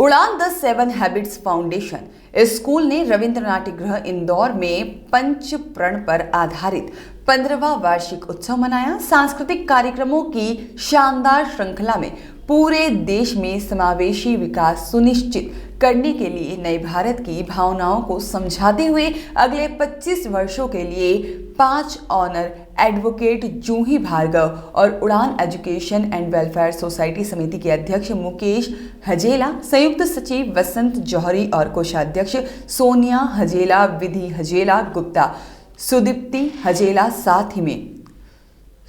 उड़ान the 7 habits foundation school ने रविंद्र नाट्यगृह इंदौर में पंच प्रण पर आधारित 15वां वार्षिक उत्सव मनाया। सांस्कृतिक कार्यक्रमों की शानदार श्रृंखला में पूरे देश में समावेशी विकास सुनिश्चित करने के लिए नए भारत की भावनाओं को समझाते हुए अगले 25 वर्षों के लिए 5 ऑनर एडवोकेट जूही भार्गव और उड़ान एजुकेशन एंड वेलफेयर सोसाइटी समिति के अध्यक्ष मुकेश हजेला, संयुक्त सचिव वसंत जौहरी और कोषाध्यक्ष सोनिया हजेला, विधि हजेला गुप्ता, सुदीप्ति हजेला, साथ ही में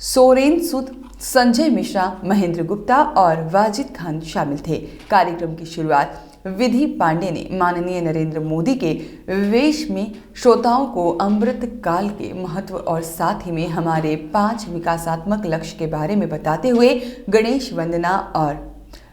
सोरेन सुद, संजय मिश्रा, महेंद्र गुप्ता और वाजिद खान शामिल थे। कार्यक्रम की शुरुआत विधि पांडे ने माननीय नरेंद्र मोदी के वेश में श्रोताओं को अमृत काल के महत्व और साथ ही में हमारे 5 विकासात्मक लक्ष्य के बारे में बताते हुए गणेश वंदना और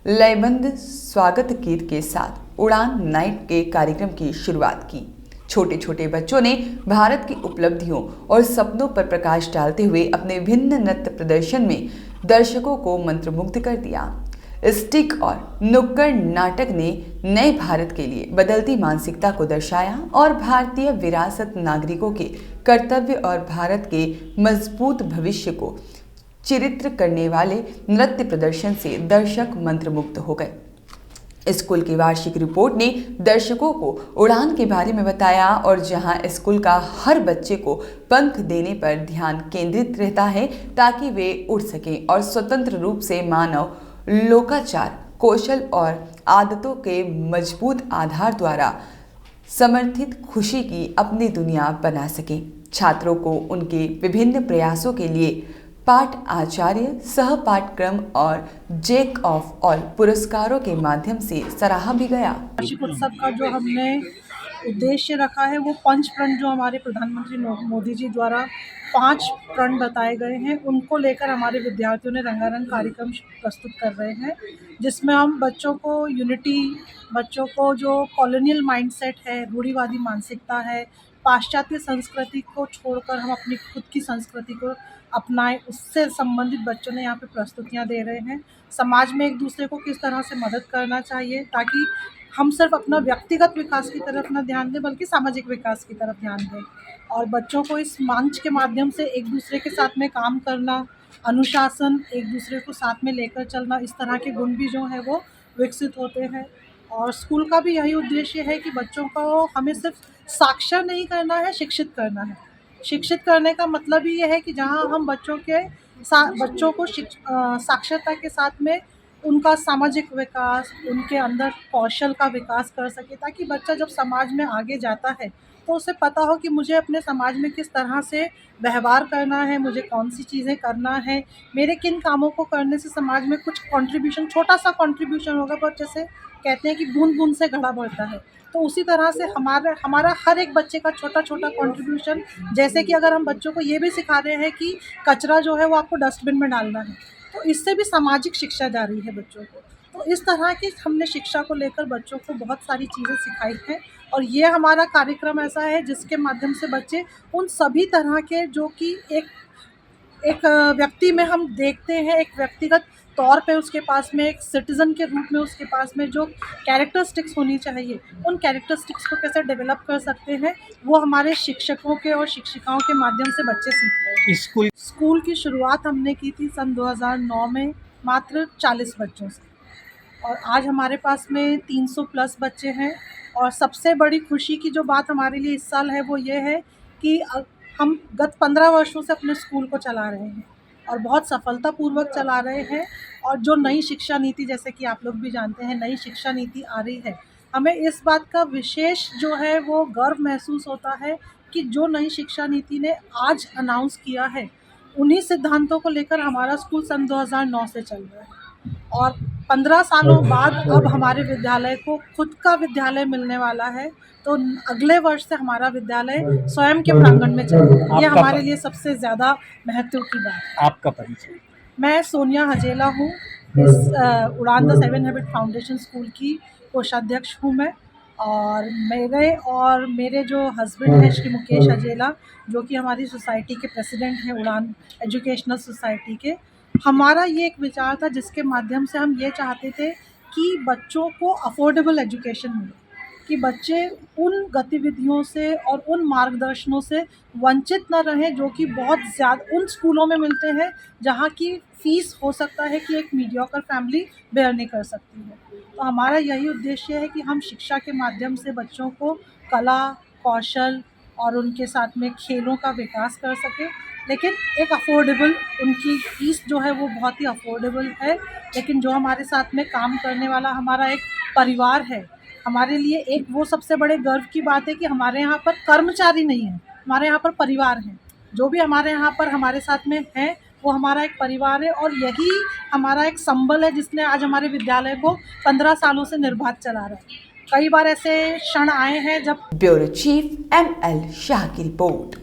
लयबंद स्वागत गीत के साथ उड़ान नाइट के कार्यक्रम की शुरुआत की। छोटे छोटे बच्चों ने भारत की उपलब्धियों और सपनों पर प्रकाश डालते हुए अपने भिन्न नृत्य प्रदर्शन में दर्शकों को मंत्रमुग्ध कर दिया। स्टिक और नुक्कड़ नाटक ने नए भारत के लिए बदलती मानसिकता को दर्शाया और भारतीय विरासत, नागरिकों के कर्तव्य और भारत के मजबूत भविष्य को चित्रित करने वाले नृत्य प्रदर्शन से दर्शक मंत्रमुग्ध हो गए। स्कूल की वार्षिक रिपोर्ट ने दर्शकों को उड़ान के बारे में बताया और जहां स्कूल का हर बच्चे को पंख देने पर ध्यान केंद्रित रहता है ताकि वे उड़ सकें और स्वतंत्र रूप से मानव लोकाचार, कौशल और आदतों के मजबूत आधार द्वारा समर्थित खुशी की अपनी दुनिया बना सकें। छात्रों को उनके विभिन्न प्रयासों के लिए पाठ आचार्य, सह पाठक्रम और जैक ऑफ ऑल पुरस्कारों के माध्यम से सराहा भी गया। वार्षिक उत्सव का जो हमने उद्देश्य रखा है वो 5 प्रण जो हमारे प्रधानमंत्री मोदी जी द्वारा 5 प्रण बताए गए हैं, उनको लेकर हमारे विद्यार्थियों ने रंगारंग कार्यक्रम प्रस्तुत कर रहे हैं, जिसमें हम बच्चों को यूनिटी, बच्चों को जो कॉलोनियल माइंडसेट है, रूढ़िवादी मानसिकता है, पाश्चात्य संस्कृति को छोड़कर हम अपनी खुद की संस्कृति को अपनाएं, उससे संबंधित बच्चों ने यहाँ पे प्रस्तुतियाँ दे रहे हैं। समाज में एक दूसरे को किस तरह से मदद करना चाहिए ताकि हम सिर्फ अपना व्यक्तिगत विकास की तरफ न ध्यान दें बल्कि सामाजिक विकास की तरफ ध्यान दें, और बच्चों को इस मंच के माध्यम से एक दूसरे के साथ में काम करना, अनुशासन, एक दूसरे को साथ में लेकर चलना, इस तरह के गुण भी जो है वो विकसित होते हैं। और स्कूल का भी यही उद्देश्य है कि बच्चों को हमें सिर्फ साक्षर नहीं करना है, शिक्षित करना है। शिक्षित करने का मतलब ही ये है कि जहाँ हम बच्चों को साक्षरता के साथ में उनका सामाजिक विकास, उनके अंदर कौशल का विकास कर सके, ताकि बच्चा जब समाज में आगे जाता है तो उसे पता हो कि मुझे अपने समाज में किस तरह से व्यवहार करना है, मुझे कौन सी चीज़ें करना है, मेरे किन कामों को करने से समाज में कुछ कंट्रीब्यूशन, छोटा सा कंट्रीब्यूशन होगा, पर जैसे कहते हैं कि बूंद बूंद से घड़ा बढ़ता है, तो उसी तरह से हमारा हर एक बच्चे का छोटा छोटा कंट्रीब्यूशन, जैसे कि अगर हम बच्चों को ये भी सिखा रहे हैं कि कचरा जो है वो आपको डस्टबिन में डालना है, तो इससे भी सामाजिक शिक्षा जा रही है बच्चों को। तो इस तरह की हमने शिक्षा को लेकर बच्चों को बहुत सारी चीज़ें सिखाई हैं, और ये हमारा कार्यक्रम ऐसा है जिसके माध्यम से बच्चे उन सभी तरह के जो कि एक व्यक्ति में हम देखते हैं, एक व्यक्तिगत तौर पे उसके पास में, एक सिटीज़न के रूप में उसके पास में जो कैरेक्टरिस्टिक्स होनी चाहिए, उन कैरेक्टरिस्टिक्स को कैसे डेवलप कर सकते हैं, वो हमारे शिक्षकों के और शिक्षिकाओं के माध्यम से बच्चे सीख रहे हैं। स्कूल की शुरुआत हमने की थी सन 2009 में मात्र 40 बच्चों से, और आज हमारे पास में 300 प्लस बच्चे हैं। और सबसे बड़ी खुशी की जो बात हमारे लिए इस साल है वो ये है कि हम गत 15 वर्षों से अपने स्कूल को चला रहे हैं और बहुत सफलतापूर्वक चला रहे हैं। और जो नई शिक्षा नीति, जैसे कि आप लोग भी जानते हैं, नई शिक्षा नीति आ रही है, हमें इस बात का विशेष जो है वो गर्व महसूस होता है कि जो नई शिक्षा नीति ने आज अनाउंस किया है, उन्हीं सिद्धांतों को लेकर हमारा स्कूल सन 2009 से चल रहा है, और 15 सालों बाद अब हमारे विद्यालय को खुद का विद्यालय मिलने वाला है। तो अगले वर्ष से हमारा विद्यालय स्वयं के प्रांगण में चलेगा। ये हमारे लिए सबसे ज़्यादा महत्व की बात है। आपका परिचय? मैं सोनिया हजेला हूँ, इस उड़ान द 7 हैबिट फाउंडेशन स्कूल की कोषाध्यक्ष हूँ मैं, और मेरे जो हस्बैंड हैं श्री मुकेश हजेला, जो कि हमारी सोसाइटी के प्रेसिडेंट हैं, उड़ान एजुकेशनल सोसाइटी के। हमारा ये एक विचार था जिसके माध्यम से हम ये चाहते थे कि बच्चों को अफोर्डेबल एजुकेशन मिले, कि बच्चे उन गतिविधियों से और उन मार्गदर्शनों से वंचित न रहें जो कि बहुत ज़्यादा उन स्कूलों में मिलते हैं जहाँ की फ़ीस हो सकता है कि एक मीडियोकर फैमिली बेयर नहीं कर सकती है। तो हमारा यही उद्देश्य है कि हम शिक्षा के माध्यम से बच्चों को कला, कौशल और उनके साथ में खेलों का विकास कर सकें, लेकिन एक अफोर्डेबल, उनकी फ़ीस जो है वो बहुत ही अफोर्डेबल है। लेकिन जो हमारे साथ में काम करने वाला हमारा एक परिवार है, हमारे लिए एक वो सबसे बड़े गर्व की बात है कि हमारे यहाँ पर कर्मचारी नहीं है, हमारे यहाँ पर परिवार हैं। जो भी हमारे यहाँ पर हमारे साथ में है वो हमारा एक परिवार है, और यही हमारा एक संबल है जिसने आज हमारे विद्यालय को 15 सालों से निर्बाध चला रहा है। कई बार ऐसे क्षण आए हैं जब ब्यूरो चीफ ML शाह की रिपोर्ट।